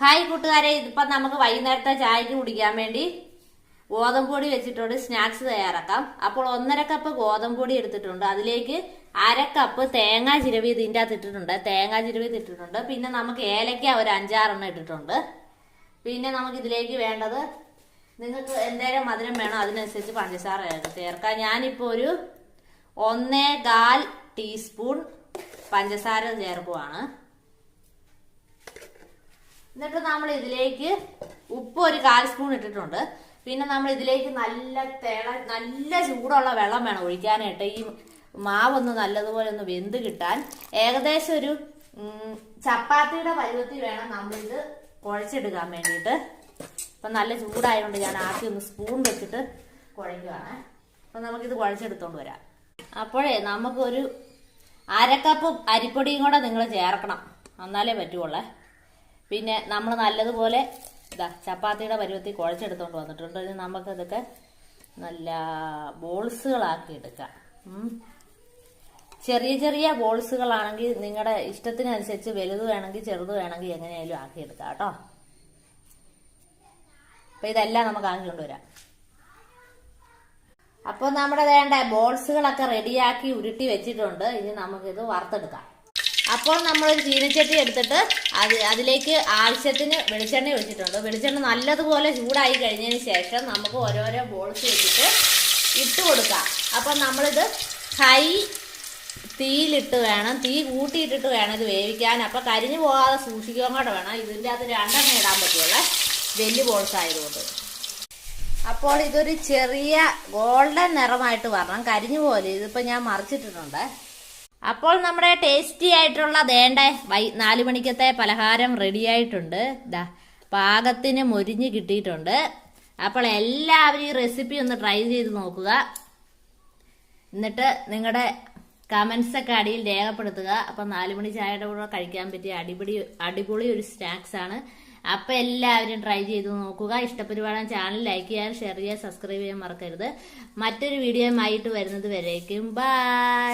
Hi കൂട്ടുകാരെ, ഇതിപ്പം നമുക്ക് വൈകുന്നേരത്തെ ചായക്ക് കുടിക്കാൻ വേണ്ടി ഗോതമ്പൊടി വെച്ചിട്ടുണ്ട് സ്നാക്സ് തയ്യാറാക്കാം. അപ്പോൾ 1.5 കപ്പ് ഗോതമ്പൊടി എടുത്തിട്ടുണ്ട്. അതിലേക്ക് 1/2 കപ്പ് തേങ്ങാ ചിരവി ഇതിൻ്റെ അകത്ത് ഇട്ടിട്ടുണ്ട്. പിന്നെ നമുക്ക് ഏലക്ക ഒരു 5-6 ഇട്ടിട്ടുണ്ട്. പിന്നെ നമുക്ക് ഇതിലേക്ക് വേണ്ടത്, നിങ്ങൾക്ക് എന്തേലും മധുരം വേണോ അതിനനുസരിച്ച് പഞ്ചസാര ചേർക്കാം. ഞാനിപ്പോൾ ഒരു 1.25 ടീസ്പൂൺ പഞ്ചസാര ചേർക്കുവാണ്. എന്നിട്ട് നമ്മൾ ഇതിലേക്ക് ഉപ്പ് ഒരു 1/4 സ്പൂൺ ഇട്ടിട്ടുണ്ട്. പിന്നെ നമ്മൾ ഇതിലേക്ക് നല്ല ചൂടുള്ള വെള്ളം വേണം ഒഴിക്കാനായിട്ട്. ഈ മാവൊന്ന് നല്ലതുപോലെ ഒന്ന് വെന്ത് കിട്ടാൻ ഏകദേശം ഒരു ചപ്പാത്തിയുടെ പരുവത്തിൽ വേണം നമ്മളിത് കുഴച്ചെടുക്കാൻ വേണ്ടിയിട്ട്. അപ്പം നല്ല ചൂടായതുകൊണ്ട് ഞാൻ ആദ്യം ഒന്ന് സ്പൂൺ വെച്ചിട്ട് കുഴയ്ക്കുകയാണ്. അപ്പം നമുക്കിത് കുഴച്ചെടുത്തോണ്ട് വരാം. അപ്പോഴേ നമുക്കൊരു 1/2 കപ്പ് അരിപ്പൊടിയും കൂടെ നിങ്ങൾ ചേർക്കണം, എന്നാലേ പറ്റുള്ളേ. പിന്നെ നമ്മൾ നല്ലതുപോലെ ചപ്പാത്തിയുടെ പരുവത്തിൽ കുഴച്ചെടുത്തോണ്ട് വന്നിട്ടുണ്ട്. ഇനി നമുക്കിതൊക്കെ നല്ല ബോൾസുകളാക്കി എടുക്കാം. ചെറിയ ചെറിയ ബോൾസുകളാണെങ്കിൽ നിങ്ങളുടെ ഇഷ്ടത്തിനനുസരിച്ച് വലുത് വേണമെങ്കിൽ ചെറുത് വേണമെങ്കിൽ എങ്ങനെയായാലും ആക്കിയെടുക്കാം കേട്ടോ. അപ്പം ഇതെല്ലാം നമുക്ക് ആക്കി കൊണ്ടുവരാം. അപ്പോൾ നമ്മുടെ വേണ്ട ബോൾസുകളൊക്കെ റെഡിയാക്കി ഉരുട്ടി വെച്ചിട്ടുണ്ട്. ഇനി നമുക്കിത് വറുത്തെടുക്കാം. അപ്പോൾ നമ്മളൊരു ചീനച്ചട്ടി എടുത്തിട്ട് അതിലേക്ക് ആവശ്യത്തിന് വെളിച്ചെണ്ണ ഒഴിച്ചിട്ടുണ്ട്. വെളിച്ചെണ്ണ നല്ലതുപോലെ ചൂടായി കഴിഞ്ഞതിന് ശേഷം നമുക്ക് ഓരോരോ ബോൾസ് വെച്ചിട്ട് ഇട്ട് കൊടുക്കാം. അപ്പം നമ്മളിത് ഹൈ തീയിലിട്ട് വേണം, തീ കൂട്ടിയിട്ടിട്ട് വേണം ഇത് വേവിക്കാൻ. അപ്പം കരിഞ്ഞു പോകാതെ സൂക്ഷിക്കാൻ കൂടെ വേണം. ഇതിൻ്റെ അകത്ത് 2 ഇടാൻ പറ്റുള്ളൂ, വലിയ ബോൾസ് ആയതുകൊണ്ട്. അപ്പോൾ ഇതൊരു ചെറിയ ഗോൾഡൻ നിറമായിട്ട് വരണം, കരിഞ്ഞു പോലെ. ഇതിപ്പോൾ ഞാൻ മറിച്ചിട്ടിട്ടുണ്ട്. അപ്പോൾ നമ്മുടെ ടേസ്റ്റി ആയിട്ടുള്ള 4 മണിക്കത്തെ പലഹാരം റെഡി ആയിട്ടുണ്ട്. പാകത്തിന് മൊരിഞ്ഞ് കിട്ടിയിട്ടുണ്ട്. അപ്പോൾ എല്ലാവരും ഈ റെസിപ്പി ഒന്ന് ട്രൈ ചെയ്ത് നോക്കുക. എന്നിട്ട് നിങ്ങളുടെ കമൻസ് ഒക്കെ അടിയിൽ രേഖപ്പെടുത്തുക. അപ്പം 4 മണി ചായയുടെ കൂടെ കഴിക്കാൻ പറ്റിയ അടിപൊളി ഒരു സ്നാക്സ് ആണ്. അപ്പം എല്ലാവരും ട്രൈ ചെയ്ത് നോക്കുക. ഇഷ്ടപ്പെടുവാണെങ്കിൽ ചാനൽ ലൈക്ക് ചെയ്യാൻ, ഷെയർ ചെയ്യാൻ, സബ്സ്ക്രൈബ് ചെയ്യാൻ മറക്കരുത്. മറ്റൊരു വീഡിയോയുമായിട്ട് വരുന്നത് വരേക്കും ബൈ.